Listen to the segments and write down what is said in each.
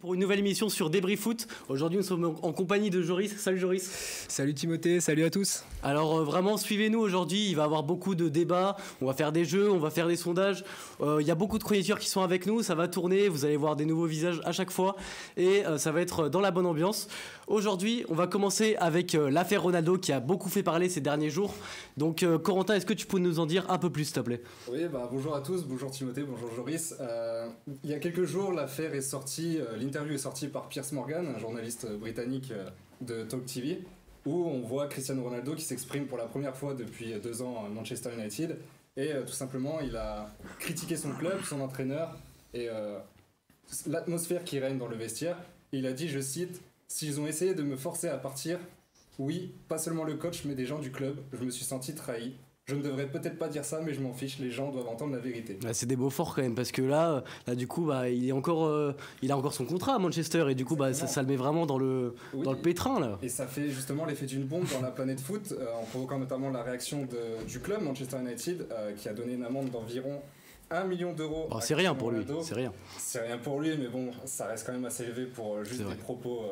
Pour une nouvelle émission sur Débris Foot. Aujourd'hui, nous sommes en compagnie de Joris. Salut Joris. Salut Timothée, salut à tous. Alors vraiment, suivez-nous aujourd'hui. Il va y avoir beaucoup de débats. On va faire des jeux, on va faire des sondages. Il y a beaucoup de chroniqueurs qui sont avec nous. Ça va tourner. Vous allez voir des nouveaux visages à chaque fois. Et ça va être dans la bonne ambiance. Aujourd'hui, on va commencer avec l'affaire Ronaldo qui a beaucoup fait parler ces derniers jours. Donc Corentin, est-ce que tu peux nous en dire un peu plus, s'il te plaît? Oui, bonjour à tous. Bonjour Timothée, bonjour Joris. Il y a quelques jours, l'affaire est sortie. L'interview est sortie par Piers Morgan, un journaliste britannique de Talk TV, où on voit Cristiano Ronaldo qui s'exprime pour la première fois depuis 2 ans à Manchester United. Et tout simplement, il a critiqué son club, son entraîneur et l'atmosphère qui règne dans le vestiaire. Et il a dit, je cite, « S'ils ont essayé de me forcer à partir, oui, pas seulement le coach, mais des gens du club, je me suis senti trahi. Je ne devrais peut-être pas dire ça, mais je m'en fiche, les gens doivent entendre la vérité. » C'est des mots forts quand même, parce que là du coup, il a encore son contrat à Manchester, et du coup, ça le met vraiment dans le pétrin, là. Et ça fait justement l'effet d'une bombe dans la planète foot, en provoquant notamment la réaction du club Manchester United, qui a donné une amende d'environ 1 million d'euros. Bon, c'est rien pour lui, c'est rien. C'est rien pour lui, mais bon, ça reste quand même assez élevé pour juste des propos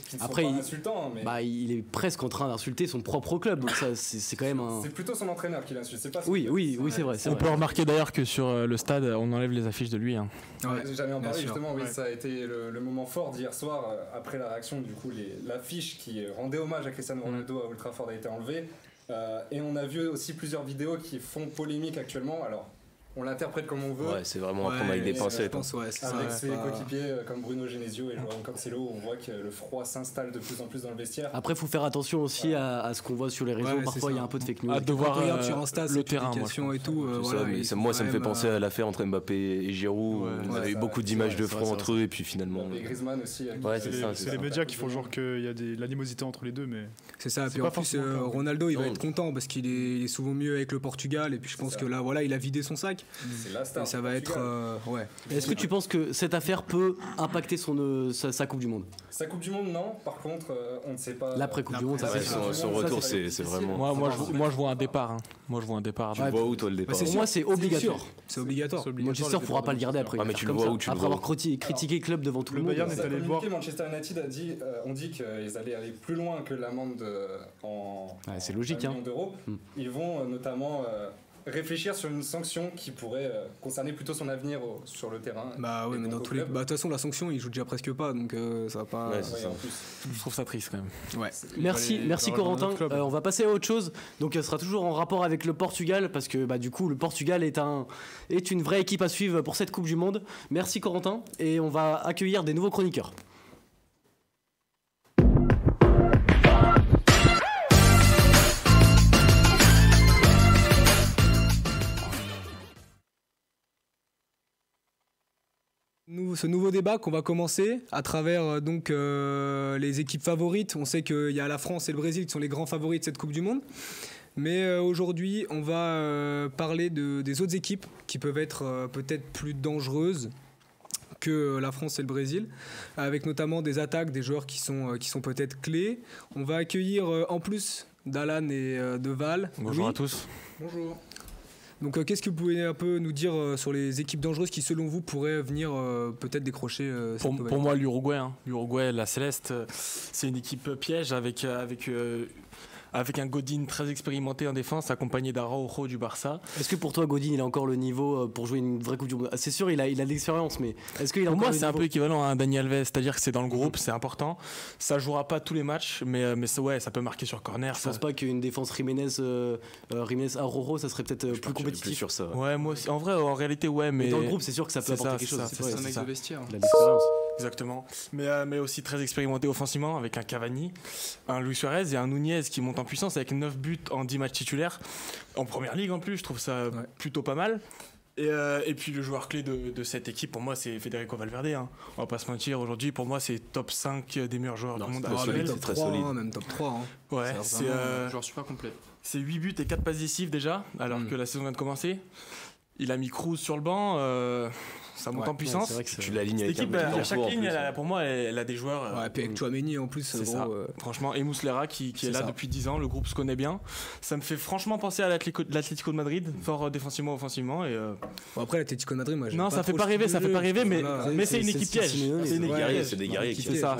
qui ne sont pas insultants. Mais... il est presque en train d'insulter son propre club, donc ça, c'est quand même un... C'est plutôt son entraîneur qui l'insulte, c'est pas son club. Oui, c'est vrai. On peut remarquer d'ailleurs que sur le stade, on enlève les affiches de lui. Hein. Ouais, j'allais en parler justement, oui, ça a été le moment fort d'hier soir, après la réaction, du coup, l'affiche qui rendait hommage à Cristiano Ronaldo à Old Trafford a été enlevée. Et on a vu aussi plusieurs vidéos qui font polémique actuellement. Alors, on l'interprète comme on veut. Ouais, c'est vraiment à prendre avec des pincettes. Avec ses coéquipiers comme Bruno Genesio et Joao Cancelo, on voit que le froid s'installe de plus en plus dans le vestiaire. Après, il faut faire attention aussi à ce qu'on voit sur les réseaux. Parfois, il y a un peu de fake news. À devoir sur Insta, le terrain, et tout. Moi, ça me fait penser à l'affaire entre Mbappé et Giroud. On avait eu beaucoup d'images de front entre eux, et puis finalement. Et Griezmann aussi. C'est les médias qui font genre qu'il y a de l'animosité entre les deux, mais. C'est ça. Puis en plus, Ronaldo, il va être content parce qu'il est souvent mieux avec le Portugal. Et puis je pense que là, voilà, il a vidé son sac. C'est la star. Et ça va être. Est-ce que tu penses que cette affaire peut impacter sa Coupe du Monde? Sa Coupe du Monde, non. Par contre, on ne sait pas. L'après-Coupe du Monde, ça fait son retour, c'est vraiment. Moi, je vois un départ. Moi, je vois un départ. Tu vois où, toi, le départ? Pour moi, c'est obligatoire. C'est obligatoire. Manchester ne pourra pas le garder après. Mais tu le vois où tu le vois. Après avoir critiqué le club devant tout le monde. Bayern est allé voir. Manchester United on dit qu'ils allaient aller plus loin que l'amende en. C'est logique, $1 million. Ils vont notamment réfléchir sur une sanction qui pourrait concerner plutôt son avenir sur le terrain. Oui, mais dans tous les. De toute façon, la sanction, il joue déjà presque pas, donc ça va pas. Ouais, c'est ça. Je trouve ça triste quand même. Ouais. Merci Corentin. On va passer à autre chose. Donc, ce sera toujours en rapport avec le Portugal, parce que du coup, le Portugal est une vraie équipe à suivre pour cette Coupe du Monde. Merci Corentin, et on va accueillir des nouveaux chroniqueurs. Ce nouveau débat qu'on va commencer à travers les équipes favorites. On sait qu'il y a la France et le Brésil qui sont les grands favoris de cette Coupe du Monde. Mais aujourd'hui, on va parler des autres équipes qui peuvent être peut-être plus dangereuses que la France et le Brésil, avec notamment des attaques, des joueurs qui sont peut-être clés. On va accueillir en plus d'Alan et de Val. Bonjour à tous. Bonjour. Donc qu'est-ce que vous pouvez un peu nous dire sur les équipes dangereuses qui selon vous pourraient venir peut-être décrocher pour moi l'Uruguay, l'Uruguay, la Céleste, c'est une équipe piège avec un Godin très expérimenté en défense, accompagné d'Araujo du Barça. Est-ce que pour toi, Godin, il a encore le niveau pour jouer une vraie Coupe du Monde? C'est sûr, il a de l'expérience, mais est-ce qu'il a pour encore moi, le c'est niveau? un peu équivalent à un Dani Alves, c'est-à-dire que c'est dans le groupe, c'est important. Ça jouera pas tous les matchs, mais ça peut marquer sur corner. Je pense pas qu'une défense Jiménez-Araujo, ça serait peut-être plus compétitif. Sur ça. Ouais, moi aussi. En vrai, en réalité, ouais, mais dans le groupe, c'est sûr que ça peut apporter quelque chose. C'est un mec de vestiaire. Il a de l'expérience. Exactement. Mais aussi très expérimenté offensivement avec un Cavani, un Luis Suarez et un Nunez qui monte en puissance avec 9 buts en 10 matchs titulaires. En première ligue en plus, je trouve ça plutôt pas mal. Et puis le joueur clé de cette équipe, pour moi, c'est Federico Valverde. On va pas se mentir, aujourd'hui, pour moi, c'est top 5 des meilleurs joueurs du monde. C'est très solide. Même top 3. Ouais, c'est un joueur super complet. C'est 8 buts et 4 passes décisives déjà, alors que la saison vient de commencer. Il a mis Kroos sur le banc, ça monte en puissance. Tu l'alignes avec l'équipe, à chaque ligne, pour moi, elle a des joueurs. Ouais, et puis avec Tchouaméni en plus. C'est ça. Franchement, et Muslera qui est là depuis 10 ans, le groupe se connaît bien. Ça me fait franchement penser à l'Atlético de Madrid, fort défensivement, offensivement. Et Bon, après, l'Atlético de Madrid, moi, non, ça fait pas rêver, mais c'est une équipe piège. C'est des guerriers, c'est des guerriers. C'est ça.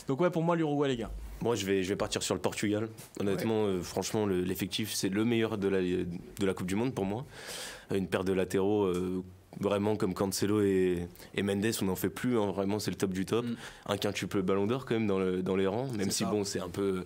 Donc ouais, pour moi, l'Uruguay, les gars. Moi, je vais partir sur le Portugal. Honnêtement, franchement, l'effectif, c'est le meilleur de la Coupe du Monde pour moi. Une paire de latéraux. Vraiment comme Cancelo et Mendes, on n'en fait plus, hein, vraiment c'est le top du top. Un quintuple Ballon d'Or quand même dans les rangs, même si bon c'est un peu...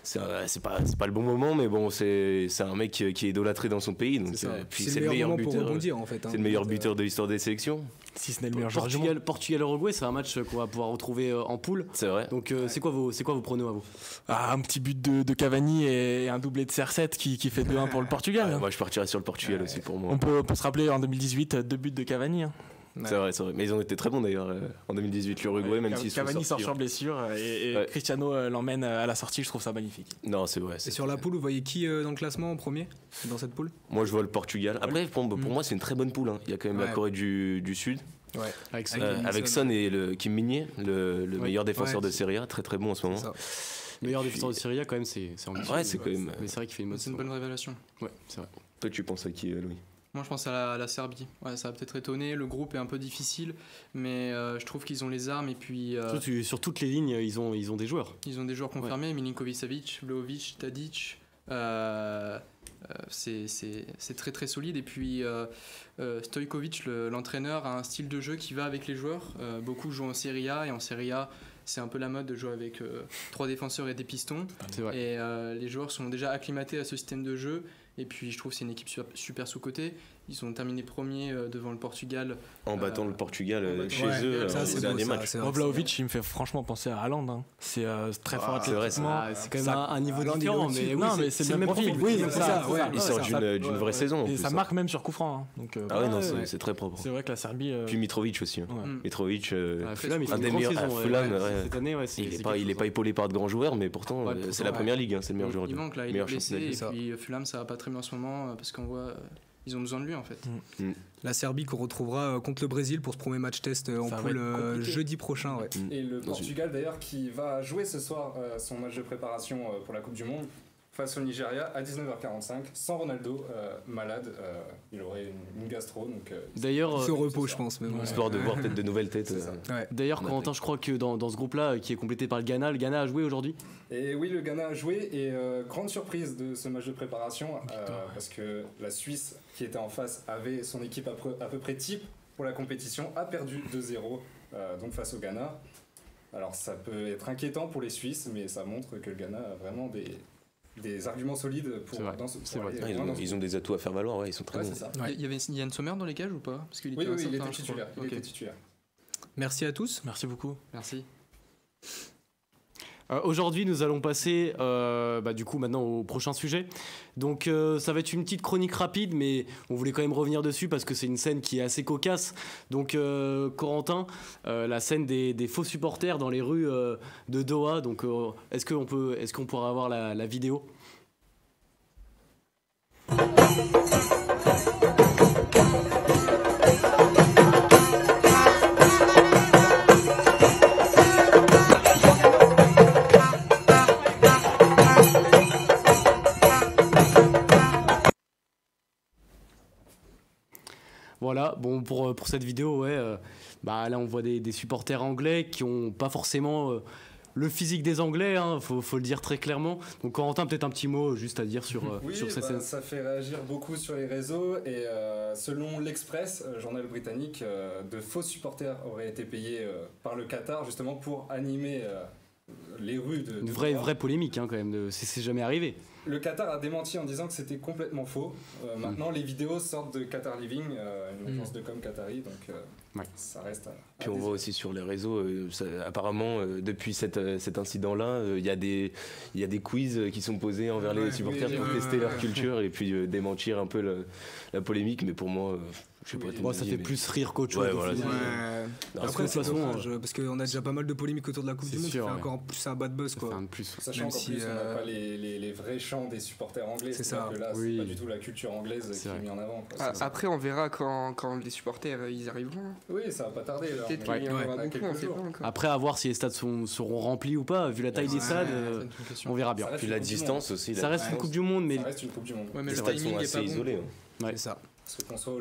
C'est pas le bon moment, mais bon c'est un mec qui est idolâtré dans son pays, donc puis c'est le meilleur buteur pour rebondir, en fait, hein. C'est le meilleur buteur de l'histoire des sélections. Si ce n'est le meilleur joueur du monde. Portugal-Uruguay, c'est un match qu'on va pouvoir retrouver en poule. C'est vrai. Donc c'est quoi vos pronos à vous? Un petit but de Cavani et un doublé de CR7 qui fait 2-1 pour le Portugal. Moi je partirais sur le Portugal aussi pour moi. On peut se rappeler en 2018 2 buts de Cavani. Hein. C'est vrai. Mais ils ont été très bons d'ailleurs en 2018, l'Uruguay, même si Cavani sort sur blessure et Cristiano l'emmène à la sortie, je trouve ça magnifique. Non, c'est vrai. Et sur la poule, vous voyez qui dans le classement en premier dans cette poule? Moi je vois le Portugal. Après, pour moi, c'est une très bonne poule. Hein. Il y a quand même la Corée du Sud. Ouais. Avec Son et Kim Min-jae, le meilleur défenseur de Serie A, très très bon en ce moment. Le meilleur défenseur de Serie A, quand même, c'est ambitieux. Ouais, c'est quand même. Mais c'est vrai qu'il fait c'est une bonne révélation. Ouais, c'est vrai. Toi, tu penses à qui, Louis? Moi, je pense à la Serbie. Ouais, ça va peut-être étonner. Le groupe est un peu difficile, mais je trouve qu'ils ont les armes. Et puis, sur toutes les lignes, ils ont des joueurs. Ils ont des joueurs confirmés. Milinkovic-Savic, Vlahovic, Tadic. C'est très très solide. Et puis, Stojkovic, l'entraîneur, a un style de jeu qui va avec les joueurs. Beaucoup jouent en Serie A. Et en Serie A, c'est un peu la mode de jouer avec 3 défenseurs et des pistons. C'est vrai. Et les joueurs sont déjà acclimatés à ce système de jeu. Et puis je trouve que c'est une équipe super sous-cotée. Ils ont terminé premier devant le Portugal. En battant le Portugal chez eux au dernier match. Vlahovic, il me fait franchement penser à Haaland. Hein. C'est très fort athlétiquement. C'est quand même un niveau différent. Mais c'est le même profil. Oui, c'est ça. Il sort d'une vraie saison. Et ça marque même sur coup franc. Ah ouais, non, c'est très propre. C'est vrai que la Serbie. Puis Mitrovic aussi. Mitrovic, un des meilleurs. Fulham, cette année, il est pas épaulé par de grands joueurs, mais pourtant, c'est la première ligue. C'est le meilleur joueur. Il manque là, il est blessé. Et puis Fulham, ça va pas très bien en ce moment parce qu'on voit. Ils ont besoin de lui en fait. La Serbie qu'on retrouvera contre le Brésil pour ce premier match test en poule jeudi prochain. Ouais. Et le Portugal d'ailleurs qui va jouer ce soir son match de préparation pour la Coupe du Monde face au Nigeria à 19h45 sans Ronaldo, malade. Il aurait une gastro. Donc, d'ailleurs, il repos je pense. Histoire de voir peut-être de nouvelles têtes. D'ailleurs, Corentin, je crois que dans ce groupe-là qui est complété par le Ghana a joué aujourd'hui. Et oui, le Ghana a joué et grande surprise de ce match de préparation parce que la Suisse qui était en face avait son équipe à peu près type pour la compétition, a perdu 2-0 donc face au Ghana. Alors ça peut être inquiétant pour les Suisses, mais ça montre que le Ghana a vraiment des arguments solides pour ils ont des atouts à faire valoir, ils sont très bons. Il y avait Yann Sommer dans les cages ou pas? Parce qu'il était il était titulaire. Était titulaire. Merci à tous. Merci beaucoup. Merci. Aujourd'hui, nous allons passer du coup maintenant au prochain sujet. Donc ça va être une petite chronique rapide, mais on voulait quand même revenir dessus parce que c'est une scène qui est assez cocasse. Donc Corentin, la scène des faux supporters dans les rues de Doha. Donc est-ce qu'on pourra avoir la vidéo ? Voilà, bon pour cette vidéo, là on voit des supporters anglais qui ont pas forcément le physique des Anglais, faut le dire très clairement. Donc Corentin, peut-être un petit mot juste à dire sur cette scène. Ça fait réagir beaucoup sur les réseaux et selon l'Express, journal britannique, de faux supporters auraient été payés par le Qatar justement pour animer les rues de vraie polémique quand même, c'est jamais arrivé. Le Qatar a démenti en disant que c'était complètement faux. Maintenant, les vidéos sortent de Qatar Living, une agence de com qatari. Donc, Ça reste. Puis on voit aussi sur les réseaux, apparemment, depuis cet incident-là, il y a des quiz qui sont posés envers les supporters pour tester leur culture et puis démentir un peu la polémique. Mais pour moi, je sais pas. Bon, ça fait plus rire qu'autre chose. Voilà, Après, c'est dommage, parce qu'on a déjà pas mal de polémiques autour de la Coupe du Monde, ça fait encore plus un bad buzz. Quoi. Sachant qu'en plus, on n'a pas les vrais chants des supporters anglais. C'est ça. Que là, c'est pas du tout la culture anglaise qui est mise en avant. Après, on verra quand les supporters ils arriveront. Oui, ça va pas tarder. Peut-être qu'il y en aura beaucoup, on sait pas encore. Après, à voir si les stades seront remplis ou pas. Vu la taille des stades, on verra bien. Puis la distance aussi. Ça reste une Coupe du Monde, mais ça reste une Coupe du Monde. Les stades sont assez isolés. C'est ça. Parce qu'on soit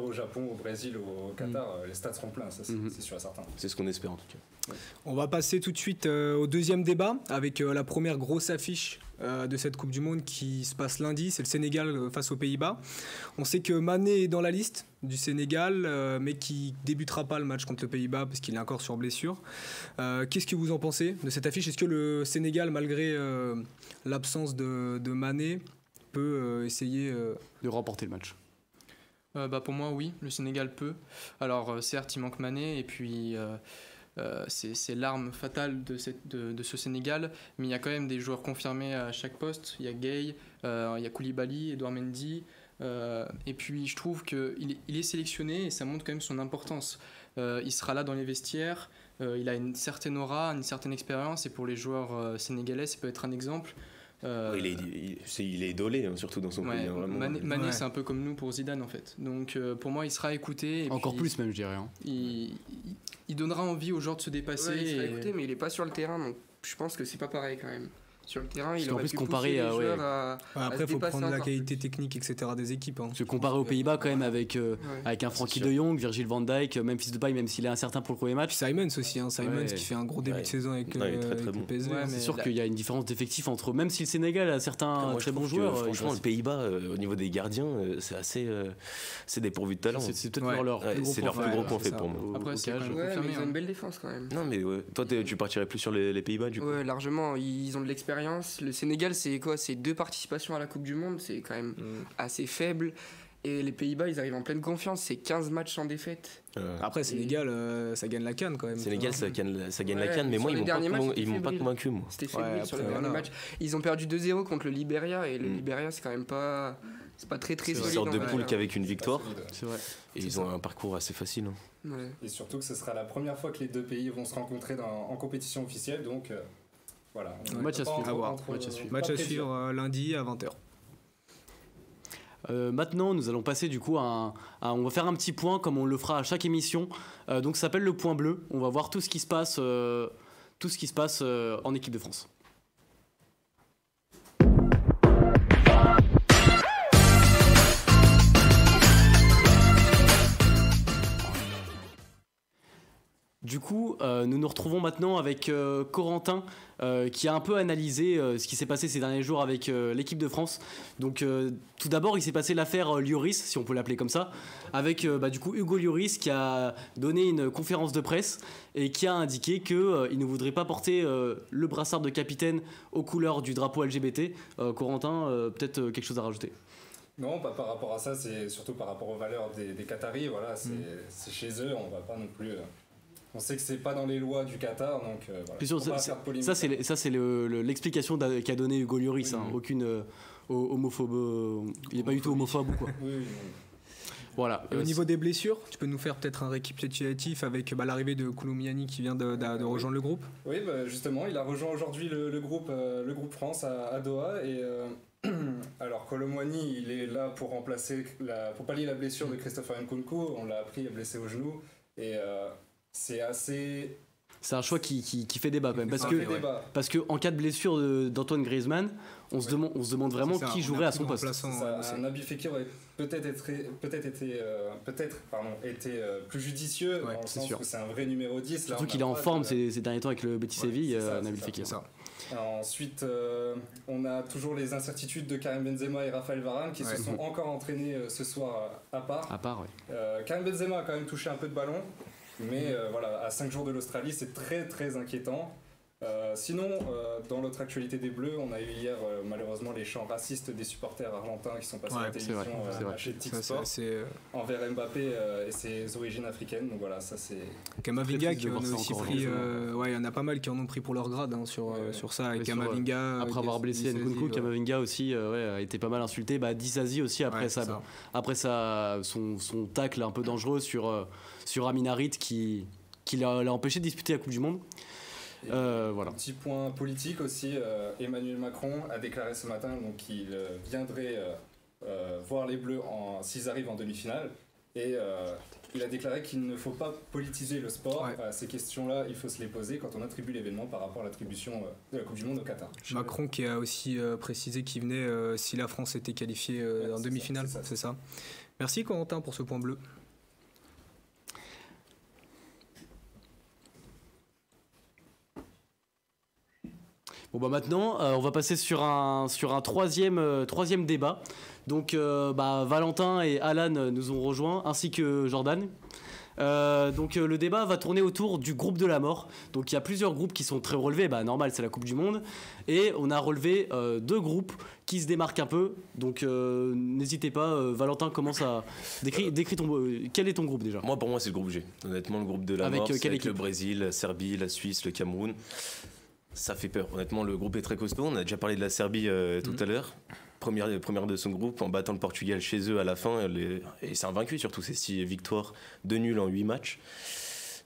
au Japon, au Brésil ou au Qatar, les stades seront pleins, ça c'est sûr et certain. C'est ce qu'on espère en tout cas. On va passer tout de suite au deuxième débat avec la première grosse affiche de cette Coupe du Monde qui se passe lundi, c'est le Sénégal face aux Pays-Bas. On sait que Mané est dans la liste du Sénégal, mais qui débutera pas le match contre le Pays-Bas parce qu'il est encore sur blessure. Qu'est-ce que vous en pensez de cette affiche ? Est-ce que le Sénégal, malgré l'absence de Mané, peut essayer de remporter le match ? Pour moi, oui, le Sénégal peut. Alors, certes, il manque Mané, et puis c'est l'arme fatale de ce Sénégal, mais il y a quand même des joueurs confirmés à chaque poste. Il y a Gueye, il y a Koulibaly, Edouard Mendy, et puis je trouve qu'il est sélectionné et ça montre quand même son importance. Il sera là dans les vestiaires, il a une certaine aura, une certaine expérience, et pour les joueurs sénégalais, ça peut être un exemple. Il est idolé, surtout dans son pays. Mané, c'est un peu comme nous pour Zidane en fait. Donc pour moi, il sera écouté. Et encore puis, plus même, je dirais. Hein. Il donnera envie aux joueurs de se dépasser. Ouais, il sera écouté, mais il est pas sur le terrain, donc je pense que c'est pas pareil quand même. Sur le terrain, il aurait pu pousser les joueurs à après, il faut prendre la qualité technique, etc. des équipes. Hein. Se comparer aux Pays-Bas quand même avec un Frankie de Jong, Virgil van Dijk, Memphis Depay, même s'il est incertain pour le premier match. Simons aussi, Simons qui fait un gros début de saison avec le PSV. C'est sûr qu'il y a une différence d'effectif entre, même si le Sénégal a certains très bons joueurs. Franchement, le Pays-Bas, au niveau des gardiens, c'est assez, c'est dépourvu de talent. C'est peut-être leur plus gros point fait pour moi. Après, mais ils ont une belle défense quand même. Non, mais toi, tu partirais plus sur les Pays-Bas du coup. Ouais, largement. Ils ont de l'expérience. Le Sénégal, c'est quoi ? C'est 2 participations à la Coupe du Monde, c'est quand même assez faible. Et les Pays-Bas, ils arrivent en pleine confiance, c'est 15 matchs sans défaite. Après, Sénégal, ça gagne la CAN quand même. Sénégal, ça gagne la CAN, mais moi, ils m'ont pas convaincu. C'était fébrile sur les derniers matchs. Ils ont perdu 2-0 contre le Liberia, et le Liberia, c'est quand même pas... C'est pas très solide. C'est une sorte de poule qu'avec une victoire. C'est vrai. Et ils ont un parcours assez facile. Et surtout que ce sera la première fois que les deux pays vont se rencontrer en compétition officielle, donc... Voilà, match à suivre lundi à 20h. Maintenant, nous allons passer du coup on va faire un petit point comme on le fera à chaque émission. Donc, ça s'appelle le point bleu. On va voir tout ce qui se passe en équipe de France. Du coup, nous nous retrouvons maintenant avec Corentin qui a un peu analysé ce qui s'est passé ces derniers jours avec l'équipe de France. Donc tout d'abord, il s'est passé l'affaire Lloris, si on peut l'appeler comme ça, avec du coup Hugo Lloris qui a donné une conférence de presse et qui a indiqué qu'il ne voudrait pas porter le brassard de capitaine aux couleurs du drapeau LGBT. Corentin, peut-être quelque chose à rajouter ? Non, pas par rapport à ça, c'est surtout par rapport aux valeurs des Qataris. Voilà, c'est chez eux, on va pas non plus... On sait que c'est pas dans les lois du Qatar, donc voilà. Ça c'est l'explication qu'a donné Hugo Lloris. Aucune homophobe. Il n'est pas du tout homophobe ou quoi. Oui. Voilà. Et au niveau des blessures, tu peux nous faire peut-être un récapitulatif avec l'arrivée de Koulibaly qui vient de rejoindre le groupe. Oui, justement, il a rejoint aujourd'hui le groupe France à Doha et alors Koulibaly, il est là pour pallier la blessure de Christopher Nkunku. On l'a appris, blessé au genou et c'est un choix qui fait débat quand même parce que en cas de blessure d'Antoine Griezmann, on se demande vraiment qui jouerait à son poste. Nabil Fekir aurait peut-être été plus judicieux dans le sens où c'est un vrai numéro 10. Surtout qu'il est en forme ces derniers temps avec le Betis Séville, Nabil Fekir. Ensuite, on a toujours les incertitudes de Karim Benzema et Raphaël Varane qui se sont encore entraînés ce soir à part. Karim Benzema a quand même touché un peu de ballon. Mais à 5 jours de l'Australie, c'est très très inquiétant. Sinon, dans l'autre actualité des Bleus, on a eu hier malheureusement les chants racistes des supporters argentins qui sont passés à la télévision chez TIC Sport envers Mbappé et ses origines africaines. Donc voilà, ça c'est. Kamavinga qui en a aussi pris. Il y en a pas mal qui en ont pris pour leur grade sur ça. Et Kamavinga. Après avoir blessé Nkunku, Kamavinga aussi a été pas mal insulté. Disasi aussi après son tacle un peu dangereux sur Amin Harit qui l'a empêché de disputer la Coupe du Monde. Voilà. Petit point politique aussi, Emmanuel Macron a déclaré ce matin qu'il viendrait voir les Bleus s'ils arrivent en demi-finale et il a déclaré qu'il ne faut pas politiser le sport. Ces questions-là, il faut se les poser quand on attribue l'événement par rapport à l'attribution de la Coupe du Monde au Qatar. Macron qui a aussi précisé qu'il venait si la France était qualifiée en demi-finale, c'est ça. Merci Corentin pour ce point bleu. Bon maintenant, on va passer sur un troisième débat. Donc Valentin et Alan nous ont rejoints, ainsi que Jordan. Le débat va tourner autour du groupe de la mort. Donc il y a plusieurs groupes qui sont très relevés, normal, c'est la Coupe du Monde. Et on a relevé 2 groupes qui se démarquent un peu. Donc n'hésitez pas, Valentin commence à décris quel est ton groupe déjà? Pour moi c'est le groupe G. Honnêtement, le groupe de la mort, c'est avec le Brésil, la Serbie, la Suisse, le Cameroun. Ça fait peur. Honnêtement, le groupe est très costaud. On a déjà parlé de la Serbie tout à l'heure. Première de son groupe en battant le Portugal chez eux à la fin. Et c'est invaincu surtout. C'est 6 victoires, 2 nuls en 8 matchs.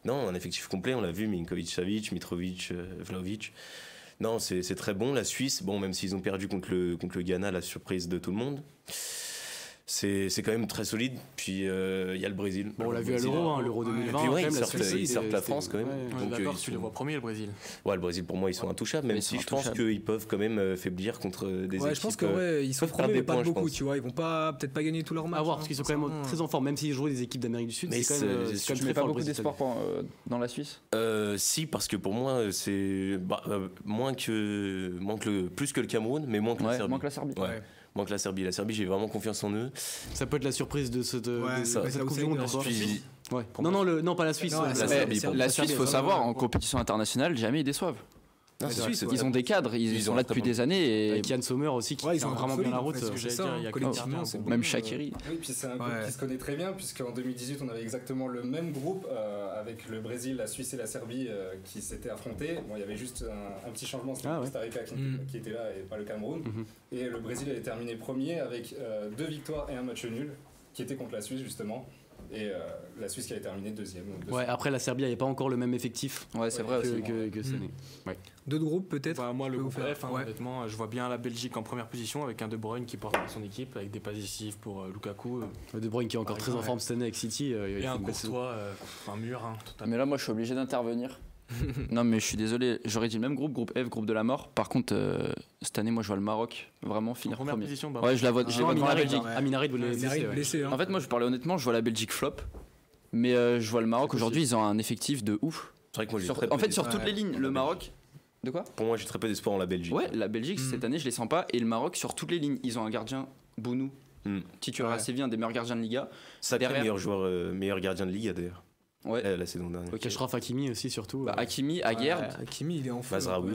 Non, un effectif complet. On l'a vu, Milinkovic-Savic, Mitrovic, Vlahovic. Non, c'est très bon. La Suisse, même s'ils ont perdu contre le Ghana, la surprise de tout le monde. C'est quand même très solide. Puis il y a le Brésil. On l'a vu à l'Euro 2020. Puis ils sortent la France quand même. Donc tu les vois premiers, le Brésil. Ouais, le Brésil pour moi ils sont intouchables, même si je pense qu'ils peuvent quand même faiblir contre des équipes. Je pense que ils sont premiers mais pas beaucoup, tu vois. Ils vont peut-être pas gagner tous leurs matchs. À voir, parce qu'ils sont quand même très en forme, même s'ils jouent des équipes d'Amérique du Sud. Mais c'est quand même très fort. Beaucoup d'espoir dans la Suisse. Si, parce que pour moi c'est plus que le Cameroun, mais moins que la Serbie. Moins que la Serbie. Moins que la Serbie. La Serbie, j'ai vraiment confiance en eux. Ça peut être la surprise de cette Coupe du Monde. Non, pas la Suisse. La Suisse, il faut savoir, en compétition internationale, jamais ils déçoivent. Ils ont des cadres, ils sont là depuis des années. Avec Yann Sommer aussi qui tient vraiment bien la route. Même Shaqiri. Oui, puis c'est un groupe qui se connaît très bien, puisqu'en 2018, on avait exactement le même groupe avec le Brésil, la Suisse et la Serbie qui s'étaient affrontés. Il y avait juste un petit changement, c'était le Costa Rica qui était là et pas le Cameroun. Et le Brésil avait terminé premier avec 2 victoires et un match nul, qui était contre la Suisse justement. Et la Suisse qui avait terminé deuxième. Après la Serbie n'avait pas encore le même effectif c'est vrai que cette année. D'autres groupes peut-être moi le groupe F, honnêtement, je vois bien la Belgique en première position avec un De Bruyne qui porte son équipe, avec des passes décisives pour Lukaku. De Bruyne qui est encore très en forme cette année avec City. Et un Courtois, un mur. Mais là moi je suis obligé d'intervenir. Non mais je suis désolé, j'aurais dit le même groupe F, groupe de la mort. Par contre cette année moi je vois le Maroc vraiment finir premier. Position, je la vois devant la Belgique. Amin Harit, vous l'avez blessé. En fait moi je parlais honnêtement, je vois la Belgique flop. Mais je vois le Maroc aujourd'hui, ils ont un effectif de ouf. C'est vrai que moi sur toutes les lignes, le Maroc. De quoi? Pour moi j'ai très peu d'espoir en la Belgique. Ouais, la Belgique cette année je les sens pas. Et le Maroc sur toutes les lignes, ils ont un gardien Bounou, titulaire assez bien, des meilleurs gardiens de Liga. Sacré meilleur gardien de Liga d'ailleurs. La saison dernière. Achraf Hakimi aussi surtout. Hakimi, Aguerd. Hakimi il est en feu. Mazraoui.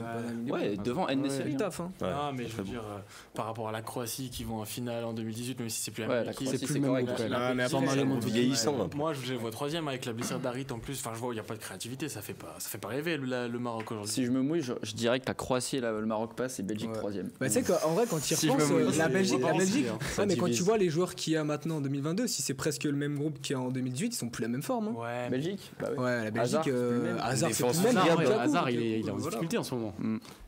Devant En-Nesyri. Non mais je veux dire par rapport à la Croatie qui vont en finale en 2018, même si c'est plus la Croatie, c'est plus le même. Mais avant Mario vieillissant. Moi je les vois troisième avec la blessure d'Harit en plus. Enfin je vois il y a pas de créativité, ça fait pas rêver le Maroc aujourd'hui. Si je me mouille, je dirais que la Croatie et le Maroc passent et Belgique troisième. Tu sais qu'en vrai quand tu y repenses, la Belgique. Mais quand tu vois les joueurs qu'il y a maintenant en 2022, si c'est presque le même groupe qu'il y a en 2018, ils sont plus la même forme. Belgique. La Belgique, Hazard, c'est plus même. Hazard, il est en difficulté en ce moment.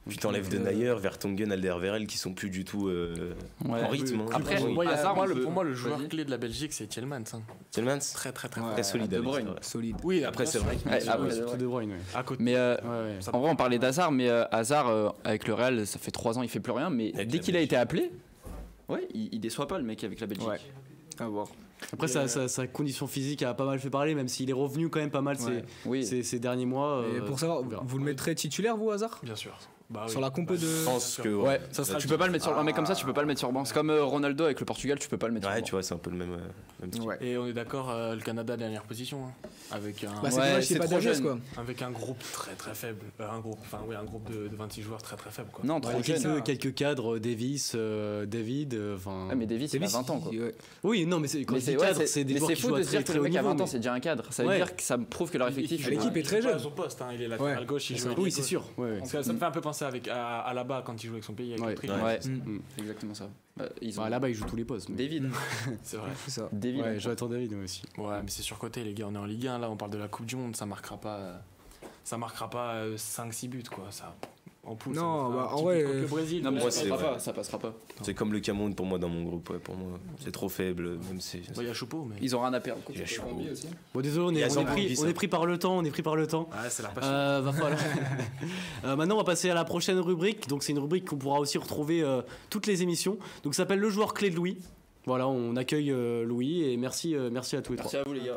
Puis t'enlèves De Nayer, Vertonghen, Alderweireld qui sont plus du tout en rythme. Après, pour moi, le joueur clé de la Belgique, c'est Tielemans. Tielemans, très solide. De Bruyne. Solide. Oui, après c'est vrai. De Bruyne. Mais en vrai, on parlait d'Hazard, mais Hazard avec le Real, ça fait 3 ans, il fait plus rien. Mais dès qu'il a été appelé, il déçoit pas le mec avec la Belgique. À voir. Après sa condition physique a pas mal fait parler, même s'il est revenu quand même pas mal ces derniers mois. Et pour savoir, vous le mettrez titulaire vous, Hazard? Bien sûr. Sur la compo de. Je pense que. Ouais, tu peux pas le mettre sur un mec comme ça, tu peux pas le mettre sur banc. C'est comme Ronaldo avec le Portugal, tu peux pas le mettre sur banc. Ouais, tu vois, c'est un peu le même type. Ouais. Et on est d'accord, le Canada dernière position, hein, avec un. Bah, c'est dommage, c'est pas trop d'Ajax, jeune. quoi. Avec un groupe très très faible, un groupe de 26 joueurs très très faible quoi. Non, trop Ouais, jeune. quelques cadres, Davis, David, enfin. Ah, mais Davis, il a 20 ans quoi. Oui, non, mais quand Mais je c'est dis cadre, ouais, c'est des mais joueurs c'est qui fou jouent de à se très dire que très le haut mec à niveau. 20 ans, mais- c'est déjà un cadre. Ça veut Ouais. dire que ça me prouve que leur effectif. L'équipe est très joue pas jeune. à son poste, hein, il est latéral Ouais. gauche, il joue. Oui, c'est sûr. Ouais. Ça me fait un peu penser à là-bas quand il joue avec son pays. Avec Ouais. l'Autriche. Ouais, Mm. c'est exactement ça. Ils ont Bah, là-bas, ils jouent tous les postes. mais- David. C'est vrai. C'est ça. David. Ouais, Jonathan David moi aussi. Ouais, mais c'est surcoté les gars, on est en Ligue 1 là, on parle de la Coupe du Monde, ça marquera pas 5-6 buts quoi, ça. En poule, Non, ça bah, un en petit vrai, peu contre le Brésil. Non, mais Moi, ça c'est passera vrai. pas. Ça passera pas. C'est comme le Cameroun pour moi dans mon groupe. Ouais, pour moi, c'est trop faible. Même si. Il y a Choupeau, mais. Ils ont rien à perdre. Il y a Choupeau. Zambie aussi. Bon, désolé, Il y a Zambie, on est pris par le temps. Ouais, c'est la passion. Va falloir. Maintenant, on va passer à la prochaine rubrique. Donc, c'est une rubrique qu'on pourra aussi retrouver toutes les émissions. Donc, ça s'appelle le joueur clé de Louis. Voilà, on accueille Louis et merci à tous les trois. Merci à vous les gars.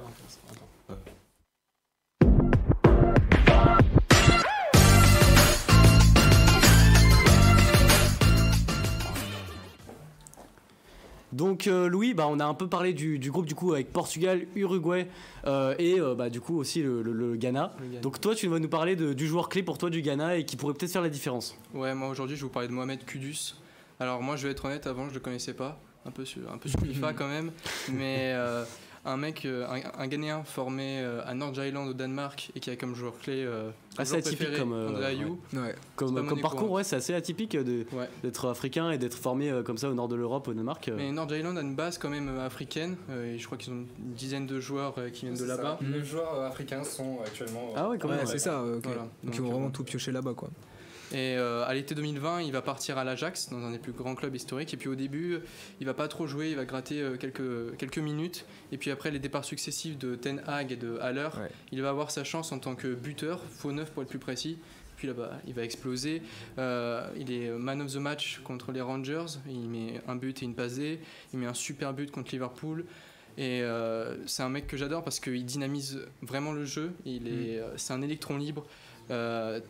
Donc Louis, bah, on a un peu parlé du groupe du coup avec Portugal, Uruguay et bah, du coup aussi le Ghana. Donc toi tu vas nous parler du joueur clé pour toi du Ghana et qui pourrait peut-être faire la différence. Ouais, moi aujourd'hui je vais vous parler de Mohamed Kudus. Alors moi je vais être honnête, avant je le connaissais pas, un peu sur FIFA quand même, mais un mec, un Ghanéen formé à North Island au Danemark et qui a comme joueur clé Assez atypique comme André Ayou. Ouais. comme Monaco, parcours, hein. ouais, c'est assez atypique Ouais. d'être africain et d'être formé comme ça au nord de l'Europe, au Danemark. Mais North Island a une base quand même africaine et je crois qu'ils ont une dizaine de joueurs qui viennent de C'est ça. là-bas. Les joueurs africains sont actuellement. Ah ouais, quand même. Ouais, c'est ça. Ok. Voilà. Donc ils ont vraiment tout pioché là-bas, quoi. Et à l'été 2020, il va partir à l'Ajax, dans un des plus grands clubs historiques. Et puis au début, il va pas trop jouer, il va gratter quelques minutes. Et puis après les départs successifs de Ten Hag et de Haller, Ouais. il va avoir sa chance en tant que buteur, faux neuf pour être plus précis. Puis là-bas, il va exploser. Il est man of the match contre les Rangers. Il met un but et une passe D. Il met un super but contre Liverpool. Et c'est un mec que j'adore parce qu'il dynamise vraiment le jeu. C'est un électron libre.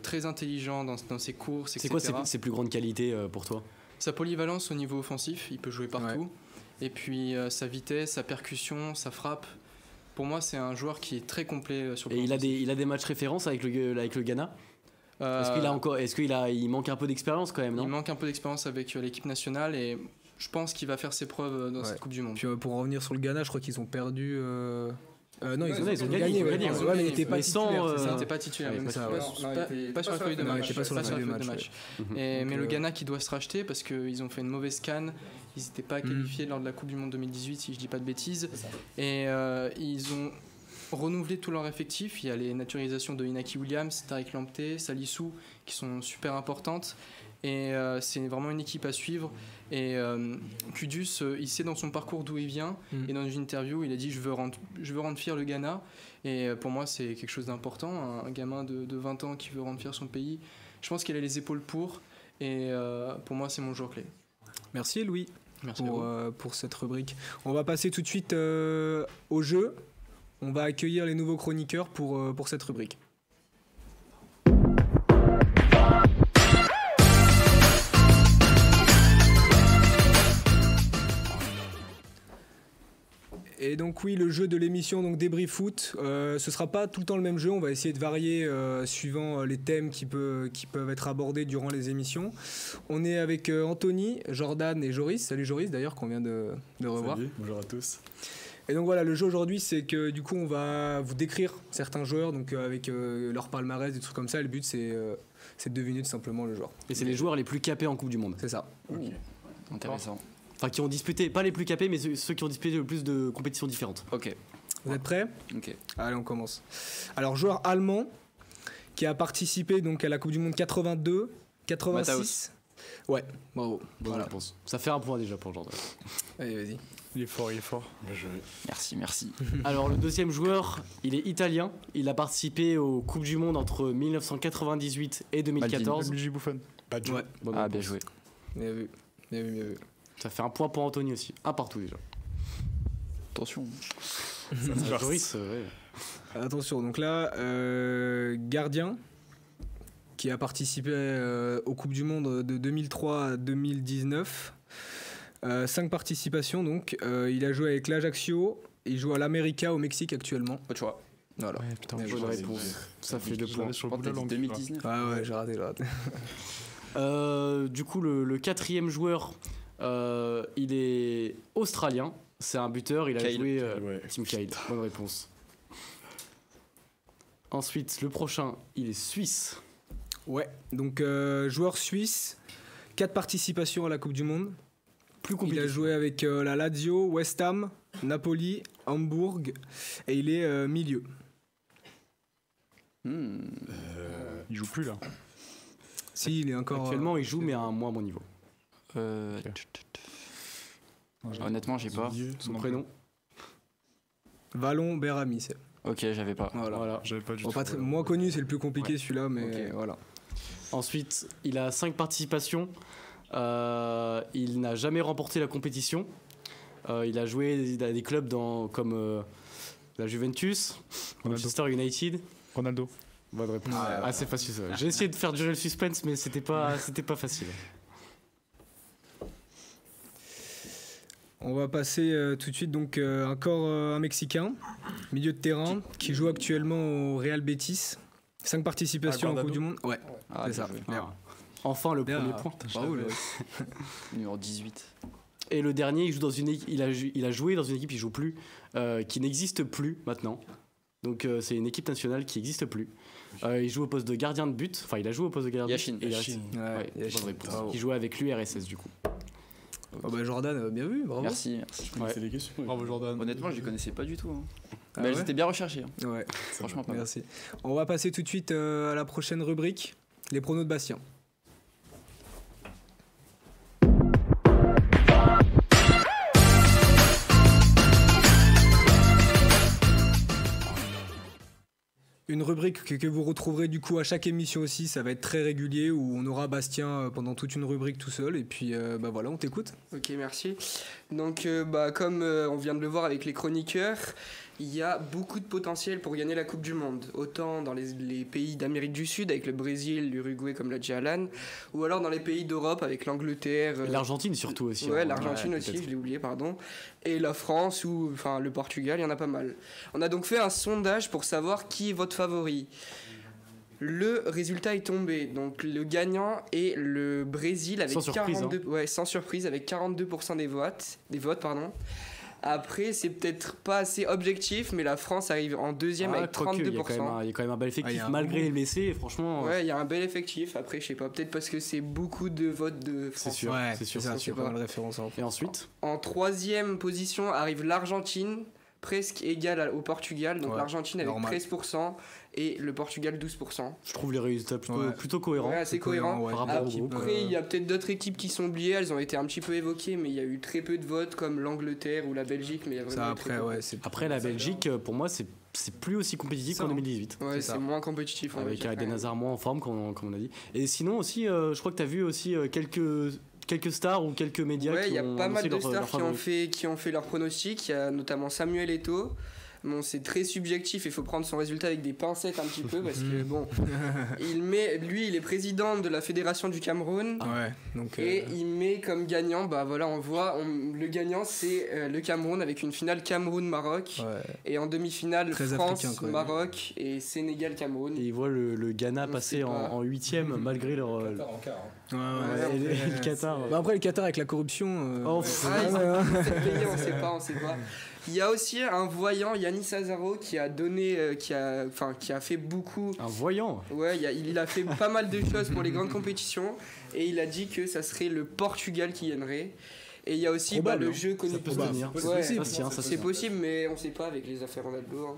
Très intelligent dans ses courses, etc. C'est quoi ses plus grandes qualités pour toi? Sa polyvalence au niveau offensif, il peut jouer partout. Et puis sa vitesse, sa percussion, sa frappe. Pour moi, c'est un joueur qui est très complet sur le Et plan il a des matchs références avec le Ghana? Il manque un peu d'expérience quand même, non? Il manque un peu d'expérience avec l'équipe nationale et je pense qu'il va faire ses preuves dans cette Coupe du Monde. Puis pour revenir sur le Ghana, je crois qu'ils ont perdu. Non, ils ont ils ont gagné. gagné, Ouais, ouais. Ouais, mais il n'était pas Mais sans, titulaire, c'est Il ça. n'était pas titulaire, Ouais, même c'est ça, pas ouais. pas sur la feuille de Non, il match. était pas sur la feuille de de match, Mais Donc, le Ghana qui doit se racheter parce qu'ils ont fait une mauvaise canne, ils n'étaient pas qualifiés lors de la Coupe du Monde 2018 si je dis pas de bêtises. Et ils ont renouvelé tout leur effectif. Il y a les naturalisations de Inaki Williams, Tariq Lamptey, Salissou qui sont super importantes. Et c'est vraiment une équipe à suivre. Et Kudus, il sait dans son parcours d'où il vient. Et dans une interview, il a dit je veux rendre fier le Ghana. Et pour moi, c'est quelque chose d'important. Un gamin de 20 ans qui veut rendre fier son pays. Je pense qu'il a les épaules pour. Et pour moi, c'est mon joueur clé. Merci Louis Merci à vous. pour cette rubrique. On va passer tout de suite au jeu. On va accueillir les nouveaux chroniqueurs pour cette rubrique. Et donc oui, le jeu de l'émission, donc Débrief Foot, ce sera pas tout le temps le même jeu. On va essayer de varier suivant les thèmes qui peuvent être abordés durant les émissions. On est avec Anthony, Jordan et Joris. Salut Joris d'ailleurs, qu'on vient de revoir. Salut, bonjour à tous. Et donc voilà, le jeu aujourd'hui, c'est que du coup, on va vous décrire certains joueurs, donc avec leur palmarès, des trucs comme ça. Et le but, c'est de deviner tout simplement le joueur. Et c'est les joueurs les plus capés en Coupe du Monde. C'est ça. Intéressant. Enfin, qui ont disputé, pas les plus capés, mais ceux qui ont disputé le plus de compétitions différentes. Ok. Vous êtes prêts ? Ok. Allez, on commence. Alors, joueur allemand qui a participé donc à la Coupe du Monde 82, 86. Ouais, bravo. Bonne réponse. Ça fait un point déjà pour Jordan. Allez, vas-y. Il est fort, il est fort. Merci. Alors le deuxième joueur, il est italien. Il a participé aux Coupes du Monde entre 1998 et 2014. Luigi Buffon. Baggio. Ouais, Bonne Ah, réponse. bien joué. bien vu. Bien vu, bien vu. Ça fait un point pour Anthony aussi. Un partout déjà. Attention. Joris, ouais. Attention, donc là, gardien qui a participé aux Coupes du Monde de 2003 à 2019. 5 participations donc. Il a joué avec l'Ajaccio, il joue à l'América au Mexique actuellement. Pas de choix. Voilà. Ouais, putain, Bonne réponse. Ça fait 2 points. sur le bout de T'as la dit langue. 2019. Ah ouais, j'ai raté. Du coup, le quatrième joueur, il est australien. C'est un buteur. Il a Kyle. joué Ouais. Tim Kyle. Bonne réponse. Ensuite, le prochain, il est suisse. Ouais, donc joueur suisse, 4 participations à la Coupe du Monde. Plus Il compliqué. a joué avec la Lazio, West Ham, Napoli, Hambourg et il est milieu. Hmm. Il joue plus là. Si, il est encore. Actuellement, il joue, mais à un moins bon niveau. Honnêtement, j'ai pas. Son prénom. Vallon Berami, c'est. Ok, j'avais pas. Voilà. J'avais pas du Bon, tout. pas moins connu, c'est le plus compliqué Ouais. celui-là, mais Ok. voilà. Ensuite, il a 5 participations. Il n'a jamais remporté la compétition. Il a joué dans des clubs comme la Juventus, Ronaldo. Manchester United. Ronaldo. Bonne réponse. Ah, c'est facile ça. J'ai essayé de faire durer le suspense, mais c'était pas facile. On va passer tout de suite donc encore un Mexicain, milieu de terrain, qui joue actuellement au Real Betis. 5 participations en Guardado. Coupe du Monde. Ouais, Ah, c'est ça. bien joué. Merde. Enfin, le Bien, premier point. Bravo, le- Numéro 18. Et le dernier, il joue dans une il a joué dans une équipe, il joue plus, qui n'existe plus maintenant. Donc c'est une équipe nationale qui n'existe plus. Il joue au poste de gardien de but. Enfin, il a joué au poste de gardien Yashin. de but. et il reste- Ouais, Ouais, Yashin. bonne réponse. Bravo. Il jouait avec l'URSS du coup. Oh bah Jordan, bien vu, bravo. Merci, merci. Ouais. C'est des questions. Bravo Jordan. Honnêtement, je les connaissais pas du tout. Hein. Ah Mais elles ouais étaient bien recherchées. Hein. Ouais, Franchement, pas mal. merci. On va passer tout de suite à la prochaine rubrique, les pronos de Bastien. Une rubrique que vous retrouverez du coup à chaque émission aussi, ça va être très régulier où on aura Bastien pendant toute une rubrique tout seul et puis bah voilà, on t'écoute. Ok, merci. Donc, comme on vient de le voir avec les chroniqueurs, il y a beaucoup de potentiel pour gagner la Coupe du Monde. Autant dans les pays d'Amérique du Sud, avec le Brésil, l'Uruguay, comme l'a dit Alan, ou alors dans les pays d'Europe, avec l'Angleterre. L'Argentine surtout aussi. Ouais, hein. l'Argentine Ouais, aussi, peut-être. je l'ai oublié, pardon. Et la France, ou enfin le Portugal, il y en a pas mal. On a donc fait un sondage pour savoir qui est votre favori. Le résultat est tombé. Donc le gagnant est le Brésil avec Sans surprise, 42 ouais, sans surprise avec 42% des votes pardon. Après, c'est peut-être pas assez objectif, mais la France arrive en deuxième Ah, avec quoique, 32%. il y a quand même un bel effectif Ah, il y a un malgré bon- les blessés. Et franchement, Ouais, il y a un bel effectif. Après, je sais pas, peut-être parce que c'est beaucoup de votes de c'est France. sûr. Ouais, c'est sûr. ça, ça, c'est c'est pas pas- mal de références. Et ensuite, En troisième position arrive l'Argentine, presque égale au Portugal. Donc Ouais, l'Argentine avec normal. 13% et le Portugal 12%. je trouve les résultats Ouais. plutôt cohérents. Ouais, assez cohérent. ouais. Par rapport au groupe. Après, il y a peut-être d'autres équipes qui sont oubliées, elles ont été un petit peu évoquées, mais il y a eu très peu de votes comme l'Angleterre ou la Belgique. Mais il y a vraiment Ça eu très après, peu. ouais, c'est Après, la Belgique, pour moi, c'est plus aussi compétitif Ça, qu'en hein. 2018. Ouais, c'est c'est ça. moins compétitif. on va Avec dire, quand Eden même. Hazard moins en forme, comme on a dit. Et sinon aussi, je crois que tu as vu aussi quelques stars ou quelques médias Ouais, qui il y a ont pas mal annoncé de leur stars favoris. qui ont fait leurs pronostics. Il y a notamment Samuel Eto'o. Bon, c'est très subjectif, il faut prendre son résultat avec des pincettes un petit peu parce que bon, lui, il est président de la fédération du Cameroun. Ouais, donc Et il met comme gagnant, bah voilà, on voit, le gagnant c'est le Cameroun avec une finale Cameroun-Maroc. ouais. Et en demi-finale, Très africain, quand même. France-Maroc et Sénégal-Cameroun. Et ils voient le Ghana On passer sait pas. en 8ème malgré leur. Qatar en quart, hein. Ouais, Ouais, ouais. et le Qatar. Bah après le Qatar avec la corruption. Oh, ouais. pff, Ah, Ouais, ouais. c'est payé, on sait pas. Il y a aussi un voyant, Yanis Azaro, qui a donné, qui a fait beaucoup. un voyant. Ouais, il a fait pas mal de choses pour les grandes compétitions et il a dit que ça serait le Portugal qui gagnerait. Et il y a aussi Probable, le hein. jeu connu Ça peut se pour tenir. Ouais, Ça se tient, ça se c'est tient. possible, mais on sait pas avec les affaires Ronaldo. Hein.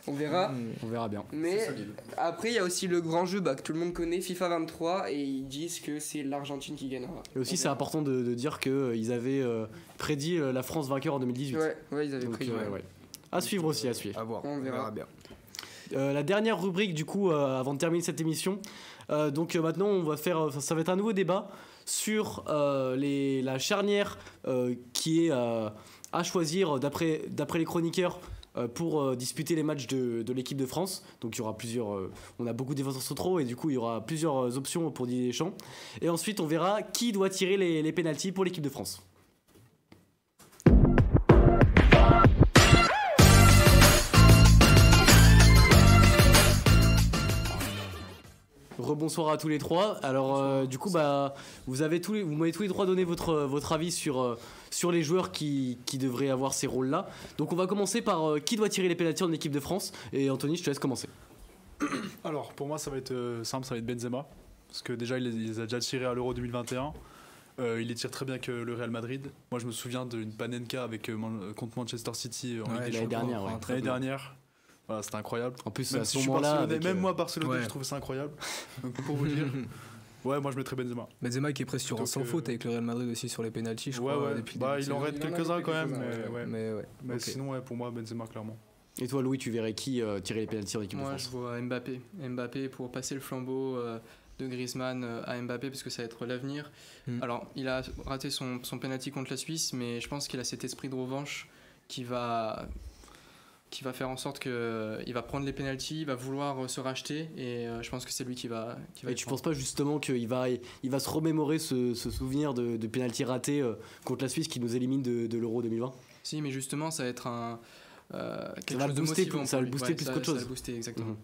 On verra. On verra bien. Mais C'est solide. après, il y a aussi le grand jeu que tout le monde connaît, FIFA 23, et ils disent que c'est l'Argentine qui gagnera. Et aussi, On c'est verra. important de dire qu'ils avaient prédit la France vainqueur en 2018. Ouais, ils avaient Donc, pris. ouais. À suivre aussi, à suivre. À voir, On verra. bien. La dernière rubrique, du coup, avant de terminer cette émission. Maintenant, on va faire. Ça va être un nouveau débat sur la charnière qui est à choisir d'après les chroniqueurs pour disputer les matchs de l'équipe de France. Donc il y aura on a beaucoup de défenseurs centraux et du coup il y aura plusieurs options pour Didier Deschamps. Et ensuite on verra qui doit tirer les pénaltys pour l'équipe de France. Rebonsoir à tous les trois. Alors du coup vous m'avez tous les trois donné votre avis sur les joueurs qui devraient avoir ces rôles-là. Donc on va commencer par qui doit tirer les pénaltys en équipe de France. Et Anthony, je te laisse commencer. Alors pour moi ça va être simple, ça va être Benzema. Parce que déjà il les a déjà tirés à l'Euro 2021. Il les tire très bien avec le Real Madrid. Moi je me souviens d'une Panenka contre Manchester City en Ligue des Champions. L'année dernière. Voilà, c'était incroyable. En plus, même à si ce moment-là, même moi, Barcelonais, je trouve ça incroyable. Donc, pour vous dire, ouais, moi je mettrais Benzema. Benzema qui est presque sur un sans faute avec le Real Madrid aussi sur les pénaltys, je crois. Depuis il en reste quelques-uns quand même. Mais okay. Sinon, pour moi, Benzema, clairement. Et toi, Louis, tu verrais qui tirer les pénaltys en équipe de France? Moi, je vois Mbappé pour passer le flambeau de Griezmann à Mbappé parce que ça va être l'avenir. Alors, il a raté son pénalty contre la Suisse, mais je pense qu'il a cet esprit de revanche qui va faire en sorte qu'il va prendre les pénaltys, il va vouloir se racheter et je pense que c'est lui qui va et tu penses pas justement qu'il va se remémorer ce souvenir de pénalty raté contre la Suisse qui nous élimine de l'Euro 2020? Si, mais justement ça va être quelque ça chose de motivant. Ça va le booster plus qu'autre chose. Ça va le booster, exactement.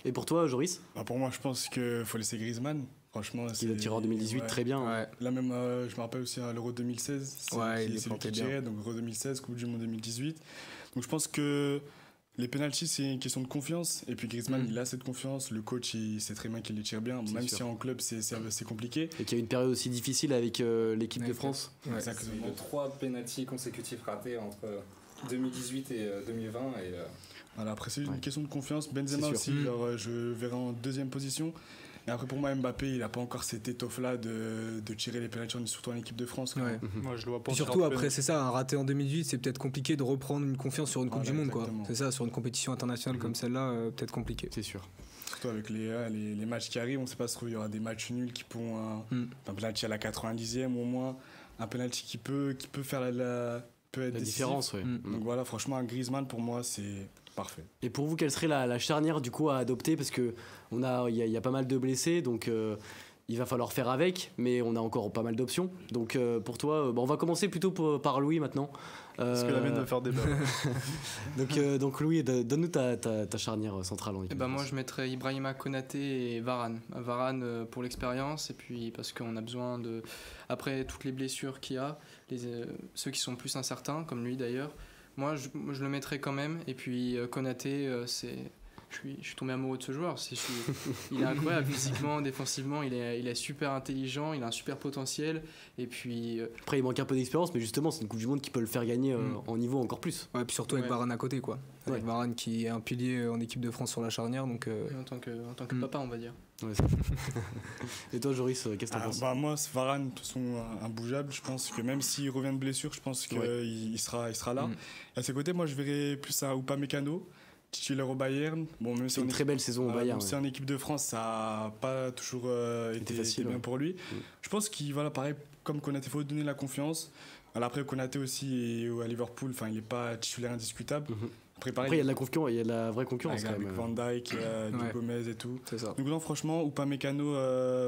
Et pour toi, Joris? Pour moi, je pense qu'il faut laisser Griezmann. Franchement, il a tiré en 2018 très bien. Ouais. Là même, je me rappelle aussi à l'Euro 2016. C'est lui qui tirait, donc Euro 2016, Coupe du Monde 2018. Donc je pense que les pénaltys, c'est une question de confiance. Et puis Griezmann, il a cette confiance. Le coach, il sait très bien qu'il les tire bien. Même si en club, c'est compliqué. Et qu'il y a une période aussi difficile avec l'équipe de France. Exactement. Il y a 3 pénaltys consécutifs ratés entre 2018 et 2020. Voilà, après, c'est une question de confiance. Benzema aussi, je verrai en deuxième position. Et après, pour moi, Mbappé, il n'a pas encore cette étoffe-là de tirer les pénaltys, surtout en équipe de France. Moi, je le vois pas. Surtout après, c'est ça, un raté en 2018, c'est peut-être compliqué de reprendre une confiance sur une Coupe du Monde. C'est ça, sur une compétition internationale comme celle-là, peut-être compliqué. C'est sûr. Surtout avec les matchs qui arrivent, on ne sait pas si il y aura des matchs nuls qui pourront un penalty à la 90e ou au moins un penalty qui peut faire la différence. Donc voilà, franchement, un Griezmann pour moi, c'est parfait. Et pour vous, quelle serait la charnière du coup à adopter? Parce que il y a pas mal de blessés, donc il va falloir faire avec, mais on a encore pas mal d'options. Donc pour toi, on va commencer plutôt par Louis maintenant. Parce que la mienne va faire débat. donc Louis, donne-nous ta charnière centrale en équipe. Moi je mettrais Ibrahima Konaté et Varane. Varane pour l'expérience et puis parce qu'on a besoin de... Après toutes les blessures qu'il y a, ceux qui sont plus incertains, comme lui d'ailleurs, moi je le mettrais quand même. Et puis Konaté, je suis tombé amoureux de ce joueur. Il est incroyable physiquement, défensivement, il est super intelligent, il a un super potentiel. Et puis après il manque un peu d'expérience, mais justement c'est une Coupe du Monde qui peut le faire gagner en niveau encore plus. Ouais, puis surtout avec Varane à côté, quoi. Avec Varane qui est un pilier en équipe de France sur la charnière, donc. En tant que papa, on va dire. Ouais, et toi, Joris, qu'est-ce que t'en penses? Moi, Varane, de toute façon, imbougeable. Je pense que même s'il revient de blessure, je pense qu'il sera là. À ses côtés, moi, je verrais plus un Upamecano, titulaire au Bayern. Même c'est une très belle saison au Bayern. C'est en équipe de France, ça n'a pas toujours été facile, bien pour lui. Je pense qu'il pareil, comme Konaté, il faut donner la confiance. Après, Konaté aussi à Liverpool, il n'est pas titulaire indiscutable. Après, il y a de la concurrence, il y a de la vraie concurrence quand avec même. Van Dijk, du Gomez et tout. C'est ça. Donc non, franchement, Upamecano,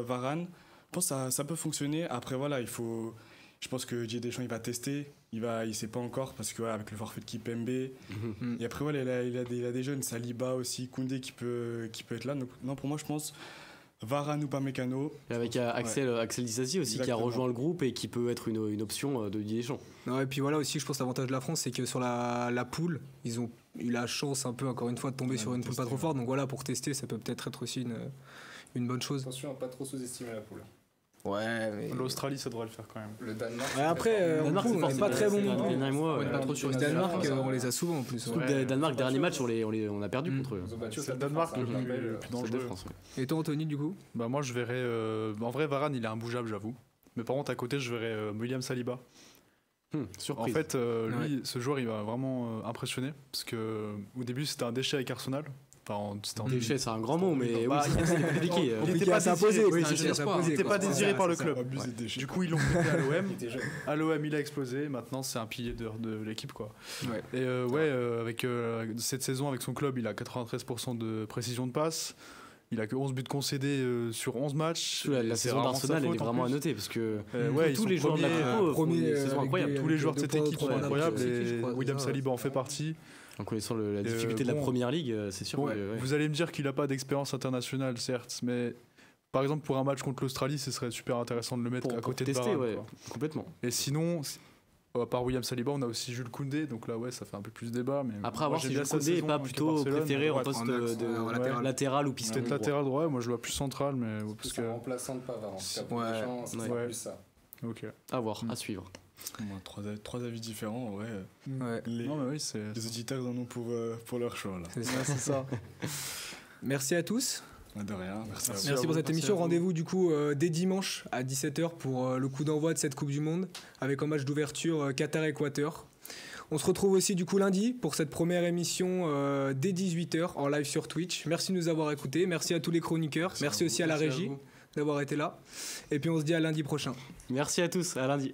Varane, je pense que ça peut fonctionner. Après, voilà, je pense que Didier Deschamps, il va tester. Il sait pas encore parce que avec le forfait de Kipembe. Et après, il a des jeunes, Saliba aussi, Koundé qui peut être là. Donc non, pour moi, je pense Varane ou Upamecano. Et avec Axel Disasi aussi. Exactement. Qui a rejoint le groupe et qui peut être une option de Didier Deschamps. Non, et puis voilà aussi, je pense l'avantage de la France, c'est que sur la poule, ils ont eu la chance un peu encore une fois de tomber sur une poule pas trop forte. Donc voilà, pour tester, ça peut peut-être être aussi une bonne chose. Attention à pas trop sous-estimer la poule. Ouais, mais... L'Australie, ça devrait le faire quand même. Le Danemark. Après, on n'est pas très bon non plus. Pas trop sur le Danemark, on les a souvent en plus. Le Danemark, dernier match, on a perdu contre eux. C'est le Danemark le plus dangereux. Et toi, Anthony, du coup? Moi, je verrais. En vrai, Varane, il est imbougeable, j'avoue. Mais par contre, à côté, je verrais William Saliba. Surprise. En fait, lui, ce joueur, il va vraiment impressionner. Parce qu'au début, c'était un déchet avec Arsenal. C'était en Déchet, c'est un grand mot, mais oui, Bah, c'est compliqué. il Compliqué était à pas s'imposer, désiré, oui, c'est c'est un ça, espoir. s'imposer, Il était quoi. pas désiré par le C'est ça, club. abusé des déchets. Du coup, ils l'ont prêté à l'OM. Il était jeune. À l'OM, il a explosé. Maintenant, c'est un pilier de l'équipe, quoi. Ouais. Et avec cette saison, avec son club, il a 93% de précision de passe. Il a que 11 buts concédés sur 11 matchs. La Et c'est saison rarement d'Arsenal, sa elle est faute, en vraiment à plus. noter parce que Ouais, tous ils les sont joueurs de la premiers, Copa font premiers, une saison avec incroyable. des- Tous les joueurs de deux cette points, équipe sont trois points incroyables d'avance. et Je crois, William ça, Saliba en fait partie. En connaissant la Et, difficulté de la bon. première ligue, c'est sûr. Bon, que, ouais. Vous allez me dire qu'il n'a pas d'expérience internationale, certes, mais par exemple pour un match contre l'Australie, ce serait super intéressant de le mettre à côté de tester, Varane. ouais, Quoi. complètement. Et sinon, à part William Saliba, on a aussi Jules Koundé, donc là ouais, ça fait un peu plus débat. Mais Après, moi, avoir j'ai si bien Jules sa Koundé n'est saison pas avec plutôt Barcelone, préféré en droite. poste latéral. latéral ou piston. Peut-être latéral droit, moi je le vois plus central, mais parce C'est un que. remplaçant de Pavard. En tout cas, pour Ouais. Deschamps, c'est Ouais. plus ça. Ok. À voir, à suivre. Trois avis différents, ouais. Ouais. Les, Non, mais oui, c'est. les auditeurs en ont pour leur choix, là. C'est ça, c'est ça. Merci à tous. De rien, merci à vous. Merci pour cette Merci émission. à vous. Rendez-vous du coup dès dimanche à 17h pour le coup d'envoi de cette Coupe du Monde avec un match d'ouverture Qatar-Équateur. On se retrouve aussi du coup lundi pour cette première émission dès 18h en live sur Twitch. Merci de nous avoir écoutés. Merci à tous les chroniqueurs. Merci aussi à la Merci à régie vous. d'avoir été là. Et puis on se dit à lundi prochain. Merci à tous, à lundi.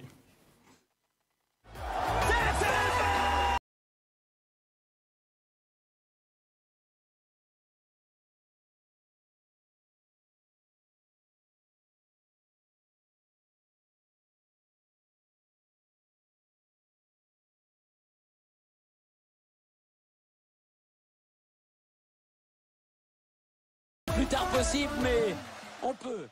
Plus tard possible, mais on peut.